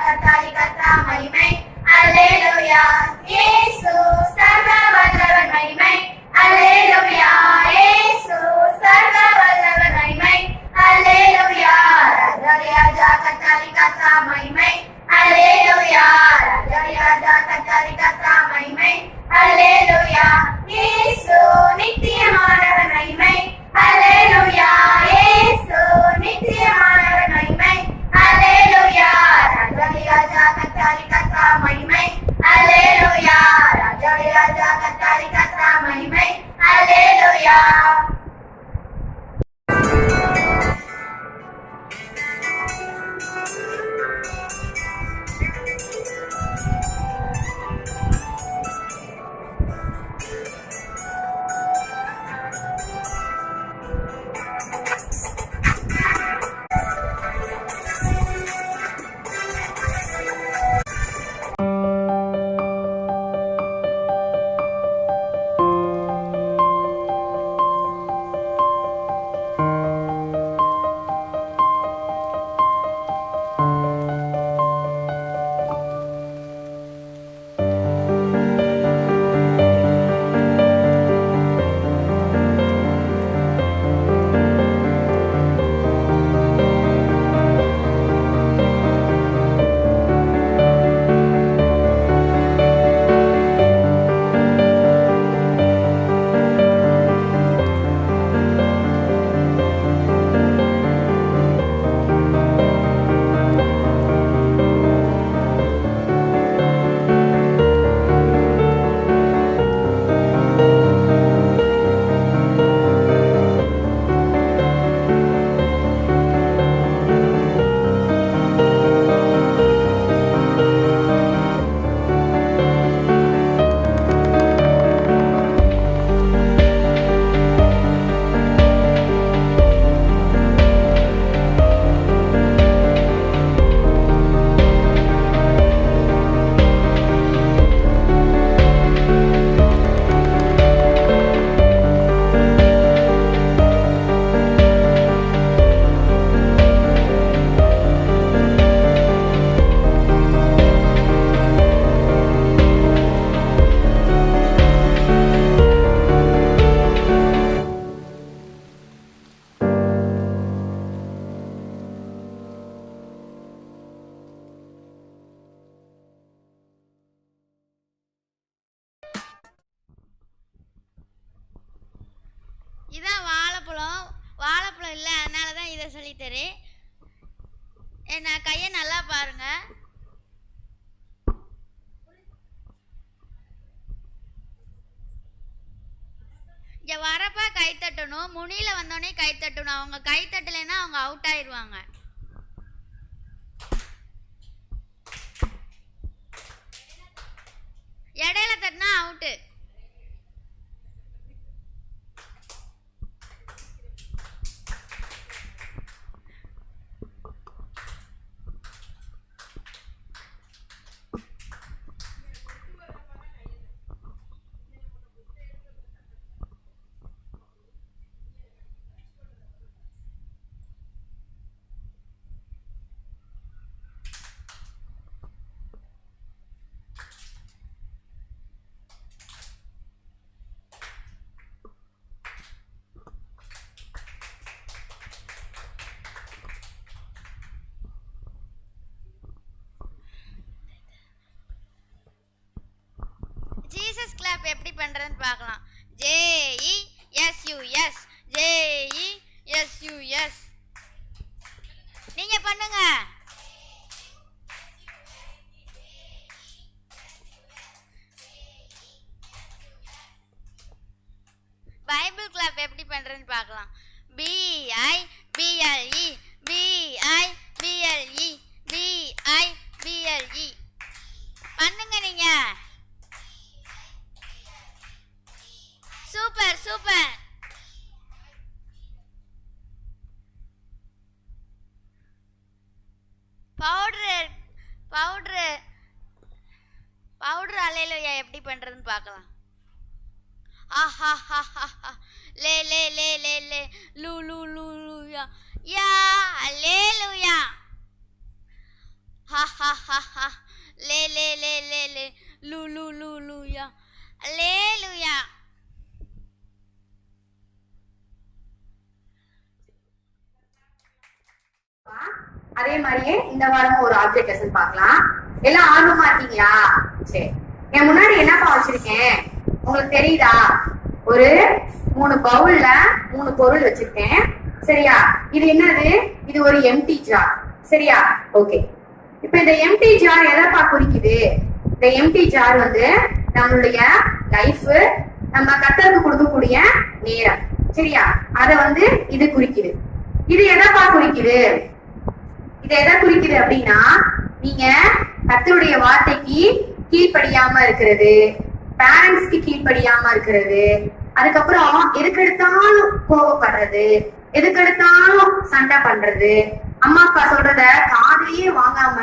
கர்த்தாதி கர்த்தா மகிமை. அல்லேலூயா. இயேசு சர்வ வல்லவர் மகிமை. அல்லேலூயா. இயேசு சர்வ வல்லவர் மகிமை. அல்லேலூயா. ராஜாதி ராஜா கர்த்தாதி கர்த்தா மகிமை. அல்லேலூயா. ராஜாதி ராஜா கர்த்தாதி கர்த்தா மகிமை. அல்லேலூயா. இயேசு நித்தியமானவர் மகிமை. அல்லேலூயா. இயேசு நித்தியமானவர் மகிமை. அல்லேலூயா. ராஜாதி ராஜா கர்த்தாதி கர்த்தா மகிமை. அல்லேலூயா. ராஜாதி ராஜா கர்த்தாதி கர்த்தா மகிமை. அல்லேலூயா. இதான் வாழைப்பழம். வாழைப்பழம் இல்லை, அதனால தான் இதை சொல்லித்தரேன். என்ன கையை நல்லா பாருங்க. இங்கே வரப்ப கை தட்டணும், முனியில் வந்தோடனே கை தட்டணும். அவங்க கை தட்டலைன்னா அவங்க அவுட் ஆயிடுவாங்க. இடையில தட்டினா அவுட்டு. ஜீசஸ் கிளாப் எப்படி பண்றதுன்னு பார்க்கலாம். JESUS JESUS. நீங்க பண்ணுங்க. பைபிள் கிளாப் எப்படி பண்றதுன்னு பார்க்கலாம். BIBLE BIBLE BIBLE. பண்ணுங்க நீங்க. Super super. Powder powder powder அல்லேலூயா எப்படி பண்றதுன்னு பார்க்கலாம். ஆஹா ஹா ஹா ஹா. லே லே லே லே லே லூ லூ லூ லூ யா யா அல்லேலூயா. ஹா ஹா ha ha. Le le le le le. Lu lu lu lu ya. Hallelujah. அதே மாதிரியே இந்த வாரமும் ஒரு ஆப்ஜெக்ட் லெசன் பார்க்கலாம். எல்லாம் ஆர்வமா இருக்கீங்களா? சரி, என் முன்னாடி என்னப்பா வச்சிருக்கேன் உங்களுக்கு தெரியுதா? ஒரு 3 பவுல்ல 3 பொருள் வச்சிருக்கேன். சரியா? இது என்னது? இது ஒரு எம்டி ஜார். சரியா? ஓகே. இப்ப இந்த எம்டி ஜார் எதப்பா குறிக்குது? இந்த எம்டி ஜார் வந்து நம்மளுடைய லைஃப், நம்ம கர்த்தருக்கு கொடுக்கக்கூடிய நேரம். சரியா? அத வந்து இது குறிக்குது. இது எதப்பா குறிக்குது? இது எதை குறிக்குது அப்படின்னா, நீங்க கர்த்தருடைய வார்த்தைக்கு கீழ்ப்படியாம இருக்கிறது, பேரண்ட்ஸ்க்கு கீழ்ப்படியாம இருக்கிறது, அதுக்கப்புறம் எதுக்கெடுத்தாலும் கோவப்படுறது, எதுக்கெடுத்தாலும் சண்டை பண்றது, அம்மா அப்பா சொல்றத காதுலயே வாங்காம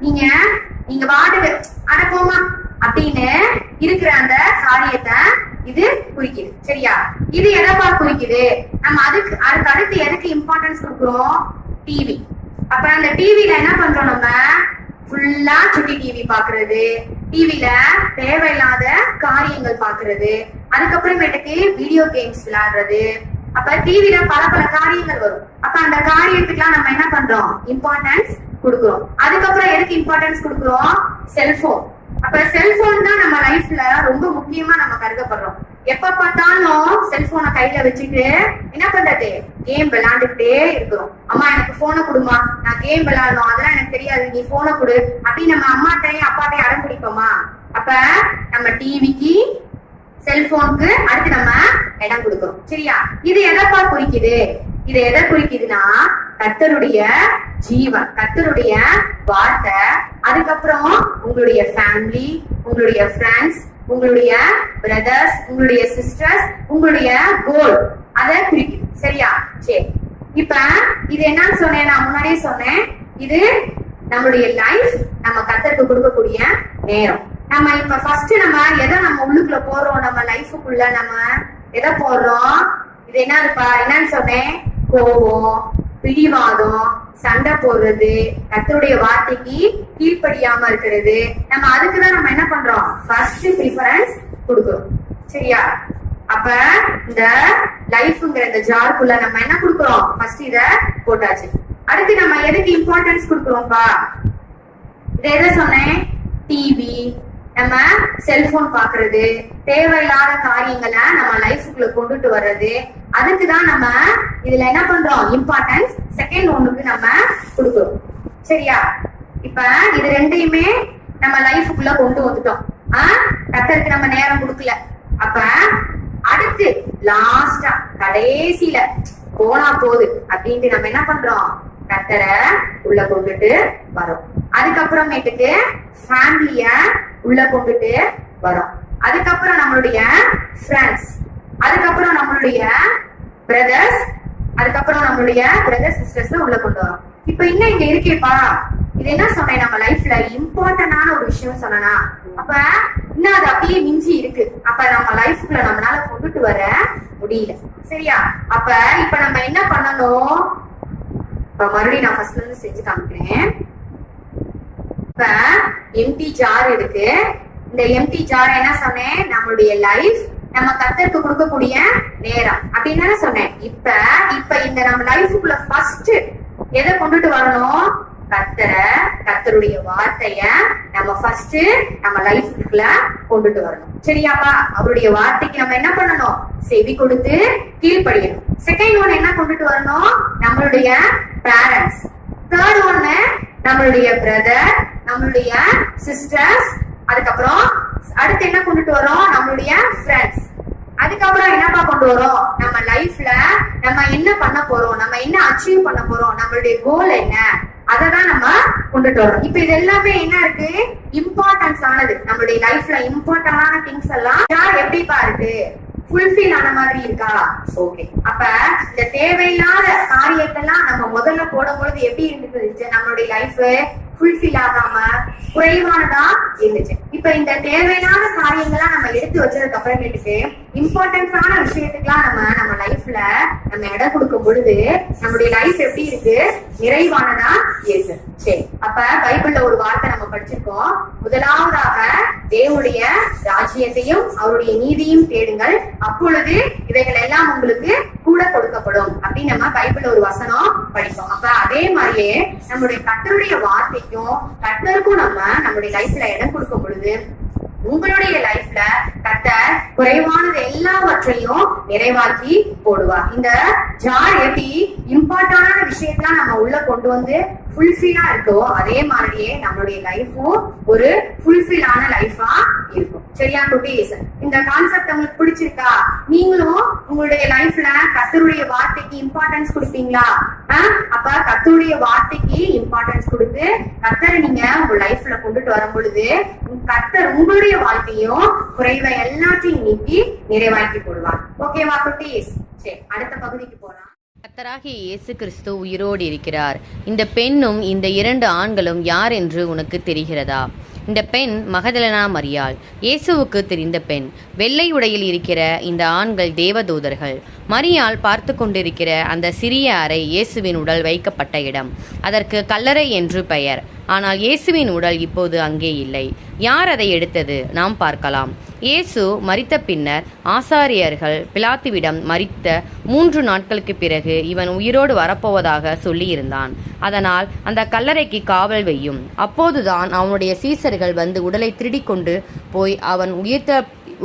நீங்க வாடுது அடப்போமா அப்படின்னு இருக்கிற அந்த காரியத்தை இது குறிக்குது. சரியா? இது எதப்பா குறிக்குது? நம்ம அதுக்கு அடுத்து எதுக்கு இம்பார்ட்டன்ஸ் கொடுக்குறோம்? டிவி. அப்ப அந்த டிவில என்ன பண்றோம்? நம்ம ஃபுல்லா சுட்டி டிவி பாக்குறது, டிவில தேவையில்லாத காரியங்கள் பாக்குறது, அதுக்கப்புறமேட்டுக்கு வீடியோ கேம்ஸ் விளையாடுறது. அப்ப டிவில பல காரியங்கள் வரும். அப்ப அந்த காரியத்துக்குலாம் நம்ம என்ன பண்றோம்? இம்பார்ட்டன்ஸ் கொடுக்குறோம். அதுக்கப்புறம் எதுக்கு இம்பார்ட்டன்ஸ் கொடுக்குறோம்? செல்போன். அப்ப செல்போன் தான் நம்ம லைஃப்ல ரொம்ப முக்கியமா நம்ம கருதப்படுறோம். எப்ப பார்த்தாலும் செல்போனை கையில வச்சுட்டு என்ன பண்றது? கேம் விளையாண்டுட்டே இருக்கிறோம். அம்மா எனக்கு போனை கொடுமா, நான் கேம் விளையாடணும், அதெல்லாம் எனக்கு தெரியாது, நீ போனை கொடு அப்படின்னு நம்ம அம்மாட்டையும் அப்பாட்டையும் அடம் பிடிப்போமா? அப்ப நம்ம டிவிக்கு, செல்போனுக்கு அடுத்து நம்ம இடம் கொடுக்கிறோம். சரியா? இது எதப்பா குறிக்குது? இது எதை குறிக்குதுன்னா, கர்த்தருடைய ஜீவன், கர்த்தருடைய வார்த்தை, அதுக்கப்புறம் உங்களுடைய ஃபேமிலி, உங்களுடைய ஃப்ரெண்ட்ஸ், உங்களுடைய பிரதர்ஸ், உங்களுடைய சிஸ்டர்ஸ், உங்களுடைய கோல், அதை குறிக்குது. சரியா? சரி, இப்ப இது என்னன்னு சொன்னேன்? நான் முன்னாடியே சொன்னேன், இது நம்மளுடைய லைஃப், நம்ம கர்த்தருக்கு கொடுக்கக்கூடிய நேரம். நம்ம இப்ப ஃபர்ஸ்ட் நம்ம எதை நம்ம உள்ளுக்குள்ள போடுறோம்? நம்ம லைஃபுக்குள்ள நம்ம எதை போடுறோம்? இது என்னன்னு சொன்னேன்? கோபம், பிடிவாதம், சண்டை போடுறது, கர்த்தருடைய வார்த்தைக்கு கீழ்ப்படியாம இருக்கிறது. நம்ம அதுக்குதான் நம்ம என்ன பண்றோம்? ஃபர்ஸ்ட் ப்ரிஃபரன்ஸ் கொடுக்கிறோம். சரியா? அப்ப இந்த லைஃப்ங்கிற இந்த ஜார்க்குள்ள நம்ம என்ன கொடுக்கிறோம்? ஃபர்ஸ்ட் இத போட்டாச்சு. அடுத்து நம்ம எதுக்கு இம்பார்ட்டன்ஸ் கொடுக்கிறோம்ப்பா? இத எதை சொன்னேன்? டிவி, நம்ம செல்போன் பாக்குறது, தேவையில்லாத காரியங்களை நம்ம லைஃபுக்குள்ள கொண்டுட்டு வர்றது, அதுக்குதான் நம்ம இதுல என்ன பண்றோம்? இம்பார்ட்டன்ஸ் செகண்ட் ஒண்ணுக்கு நம்ம கொடுக்கிறோம். சரியா? இப்ப இது ரெண்டையுமே நம்ம லைஃபுக்குள்ள கொண்டு வந்துட்டோம். கர்த்தருக்கு நம்ம நேரம் கொடுக்கல. அப்ப அடுத்து லாஸ்டா கடைசியில போனா போகுது அப்படின்ட்டு நம்ம என்ன பண்றோம்? கர்த்தரை உள்ள கொண்டுட்டு வரோம். அதுக்கப்புறமேட்டுக்கு ஃபேமிலிய உள்ள கொண்டுட்டு வரோம். அதுக்கப்புறம் நம்மளுடைய ஃப்ரெண்ட்ஸ், அதுக்கப்புறம் நம்மளுடைய பிரதர்ஸ், அதுக்கப்புறம் நம்மளுடைய பிரதர்ஸ் சிஸ்டர்ஸ் உள்ள கொண்டு வரோம். இப்ப இன்னும் இங்க இருக்கேப்பா, இது என்ன சொன்னேன்? நம்ம லைஃப்ல இம்பார்ட்டன்டான ஒரு விஷயம் சொன்னா, அப்ப இன்னும் அது அப்படியே மிஞ்சி இருக்கு. அப்ப நம்ம லைஃப்ல நம்மளால கொண்டுட்டு வர முடியல. சரியா? அப்ப இப்ப நம்ம என்ன பண்ணணும்? இப்ப மறுபடியும் நான் ஃபர்ஸ்ட்ல இருந்து செஞ்சு காமிக்கிறேன். இப்ப எம்டி ஜார் இருக்கு. இந்த எம்டி ஜார் என்ன சொன்னேன்? நம்மளுடைய லைஃப், நம்ம கர்த்தருக்கு கொடுக்கக்கூடிய நேரம் அப்படின்னு சொன்னேன். இப்ப இந்த நம்ம லைஃபுக்குள்ள ஃபர்ஸ்ட் எதை கொண்டுட்டு வரணும்? கர்த்தருடைய வார்த்தைய நம்ம ஃபர்ஸ்ட் நம்ம லைஃபுக்குள்ள கொண்டுட்டு வரணும். சரியாப்பா? அவருடைய வார்த்தைக்கு நம்ம என்ன பண்ணணும்? செவி கொடுத்து கீழ்ப்படியணும். செகண்ட் ஒன் என்ன கொண்டுட்டு வரணும்? நம்மளுடைய பேரண்ட்ஸ். தேர்ட் ஒன்னு நம்மளுடைய பிரதர், நம்மளுடைய சிஸ்டர்ஸ், அதுக்கப்புறம் அடுத்து என்ன கொண்டுட்டு வரோம்? நம்மளுடைய ஃப்ரெண்ட்ஸ். அதுக்கப்புறம் என்னப்பா கொண்டு வரோம்? நம்ம லைஃப்ல நம்ம என்ன பண்ண போறோம், நம்ம என்ன அச்சீவ் பண்ண போறோம், நம்மளுடைய கோல் என்ன, அததான் நம்ம கொண்டுட்டு வரோம். இப்ப இது எல்லாமே என்ன இருக்கு? இம்பார்ட்டன்ஸ் ஆனது. நம்மளுடைய லைஃப்ல இம்பார்ட்டன்டான திங்ஸ் எல்லாம் எப்படிப்பா இருக்கு? ஃபுல்ஃபில் ஆன மாதிரி இருக்கா? ஓகே. அப்ப இந்த தேவையில்லாத காரியத்தெல்லாம் நம்ம முதல்ல போடும் பொழுது எப்படி இருந்துச்சு? நம்மளுடைய லைஃப் ஃபுல்ஃபில் ஆகாம குறைவானதா இருந்துச்சு. இப்ப இந்த தேவையான காரியங்கள்லாம் நம்ம எடுத்து வச்சதுக்கு அப்புறமேட்டுக்கு இம்பார்ட்டன்ஸான விஷயத்துக்குலாம் நம்ம லைஃப்ல நம்ம இடம் கொடுக்கும் பொழுது நம்மளுடைய லைஃப் எப்படி இருக்கு? நிறைவானதா இருக்கு. சரி, அப்ப பைபிள்ல ஒரு வார்த்தை நம்ம படிச்சிருக்கோம். முதலாவதாக தேவனுடைய ராஜ்யத்தையும் அவருடைய நீதியும் தேடுங்கள், அப்பொழுது இவைகள் எல்லாம் உங்களுக்கு கூட கொடுக்கப்படும் அப்படின்னு நம்ம பைபிள்ல ஒரு வசனம் படிப்போம். அப்ப அதே மாதிரியே நம்முடைய கர்த்தருடைய வார்த்தைக்கும் கர்த்தருக்கும் நம்மளுடைய லைஃப்ல இடம் கொடுக்கும் பொழுது உங்களுடைய லைஃப்ல கர்த்தர் குறைவானது எல்லாவற்றையும் நிறைவாக்கி போடுவார். இந்த ஜார் எப்படி இம்பார்ட்டன்டான விஷயத்தெல்லாம் நம்ம உள்ள கொண்டு வந்து ஃபுல்ஃபில்லா இருக்கோ அதே மாதிரியே நம்மளுடைய லைஃபும் ஒரு ஃபுல்ஃபில்லான லைஃபா இருக்கும். சரியா குட்டீஸ்? இந்த கான்செப்ட் உங்களுக்கு பிடிச்சிருக்கா? நீங்களும் உங்களுடைய லைஃப்ல கர்த்தருடைய வார்த்தைக்கு இம்பார்ட்டன்ஸ் கொடுப்பீங்களா? அப்ப கர்த்தருடைய வார்த்தைக்கு இம்பார்ட்டன்ஸ் கொடுத்து கர்த்தரை நீங்க உங்க லைஃப்ல கொண்டுட்டு வரும் பொழுது கர்த்தர் உங்களுடைய வாழ்க்கையும் குறைவை எல்லாத்தையும் நீக்கி நிறைவாக்கி போடுவார். ஓகேவா குட்டீஸ்? சரி, அடுத்த பகுதிக்கு போலாம். கர்த்தராகிய இயேசு கிறிஸ்து உயிரோடு இருக்கிறார். இந்த பெண்ணும் இந்த 2 ஆண்களும் யார் என்று உனக்கு தெரிகிறதா? இந்த பெண் மகதலேனா மரியாள், இயேசுவுக்கு தெரிந்த பெண். வெள்ளை உடையில் இருக்கிற இந்த ஆண்கள் தேவதூதர்கள். மரியாள் பார்த்து கொண்டிருக்கிற அந்த சிறிய அறை இயேசுவின் உடல் வைக்கப்பட்ட இடம். அதற்கு கல்லறை என்று பெயர். ஆனால் இயேசுவின் உடல் இப்போது அங்கே இல்லை. யார் அதை எடுத்தது? நாம் பார்க்கலாம். இயேசு மரித்த பின்னர் ஆசாரியர்கள் பிலாத்துவிடம் மரித்த 3 நாட்களுக்கு பிறகு இவன் உயிரோடு வரப்போவதாக சொல்லியிருந்தான். அதனால் அந்த கல்லறைக்கு காவல் வையும். அப்போதுதான் அவனுடைய சீசர்கள் வந்து உடலை திருடி கொண்டு போய் அவன்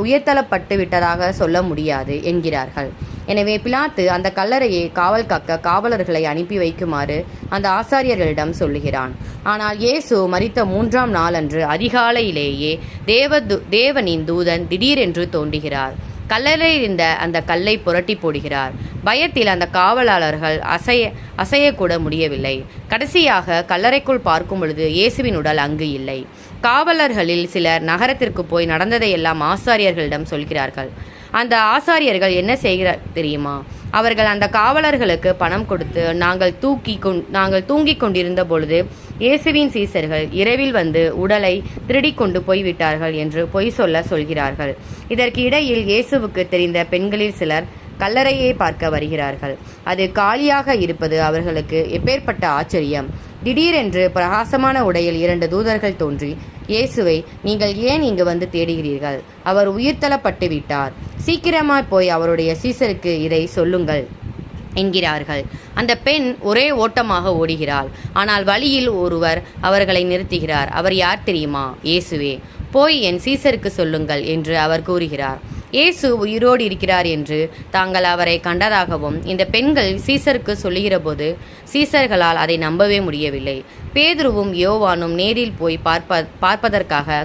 உயர்த்தப்பட்டு விட்டதாக சொல்ல முடியாது என்கிறார்கள். எனவே பிலாத்து அந்த கல்லறையை காவல் காக்க காவலர்களை அனுப்பி வைக்குமாறு அந்த ஆசாரியர்களிடம் சொல்லுகிறான். ஆனால் இயேசு மரித்த 3ஆம் நாளன்று அதிகாலையிலேயே தேவனின் தூதன் திடீரென்று தோன்றுகிறார். கல்லறையில் இருந்த அந்த கல்லை புரட்டி போடுகிறார். பயத்தில் அந்த காவலாளர்கள் அசையக்கூட முடியவில்லை. கடைசியாக கல்லறைக்குள் பார்க்கும் பொழுது இயேசுவின் உடல் அங்கு இல்லை. காவலர்களில் சிலர் நகரத்திற்கு போய் நடந்ததையெல்லாம் ஆசாரியர்களிடம் சொல்கிறார்கள். அந்த ஆசாரியர்கள் என்ன செய்கிறார் தெரியுமா? அவர்கள் அந்த காவலர்களுக்கு பணம் கொடுத்து நாங்கள் தூங்கிக் கொண்டிருந்த பொழுது இயேசுவின் சீசர்கள் இரவில் வந்து உடலை திருடி கொண்டு போய்விட்டார்கள் என்று பொய் சொல்கிறார்கள். இதற்கு இடையில் இயேசுவுக்கு தெரிந்த பெண்களில் சிலர் கல்லறையை பார்க்க வருகிறார்கள். அது காலியாக இருப்பது அவர்களுக்கு எப்பேற்பட்ட ஆச்சரியம்! திடீரென்று பிரகாசமான உடையில் 2 தூதர்கள் தோன்றி இயேசுவை, நீங்கள் ஏன் இங்கு வந்து தேடுகிறீர்கள்? அவர் உயிர்த்தெழப்பட்டு விட்டார். சீக்கிரமாய் போய் அவருடைய சீசருக்கு இதை சொல்லுங்கள் என்கிறார்கள். அந்த பெண் ஒரே ஓட்டமாக ஓடுகிறாள். ஆனால் வழியில் ஒருவர் அவர்களை நிறுத்துகிறார். அவர் யார் தெரியுமா? இயேசுவே. போய் என் சீசருக்கு சொல்லுங்கள் என்று அவர் கூறுகிறார். இயேசு உயிரோடு இருக்கிறார் என்று தாங்கள் அவரை கண்டதாகவும் இந்த பெண்கள் சீசருக்கு சொல்லுகிறபோது சீசர்களால் அதை நம்பவே முடியவில்லை. பேதுருவும் யோவானும் நேரில் போய் பார்ப்பதற்காக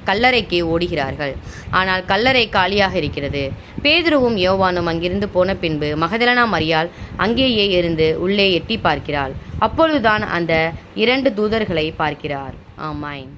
கல்லறைக்கு ஓடுகிறார்கள். ஆனால் கல்லறை காலியாக இருக்கிறது. பேதுருவும் யோவானும் அங்கிருந்து போன பின்பு மகதலேனா மரியாள் அங்கேயே இருந்து உள்ளே எட்டி பார்க்கிறாள். அப்பொழுதுதான் அந்த 2 தூதர்களை பார்க்கிறார். ஆமென்.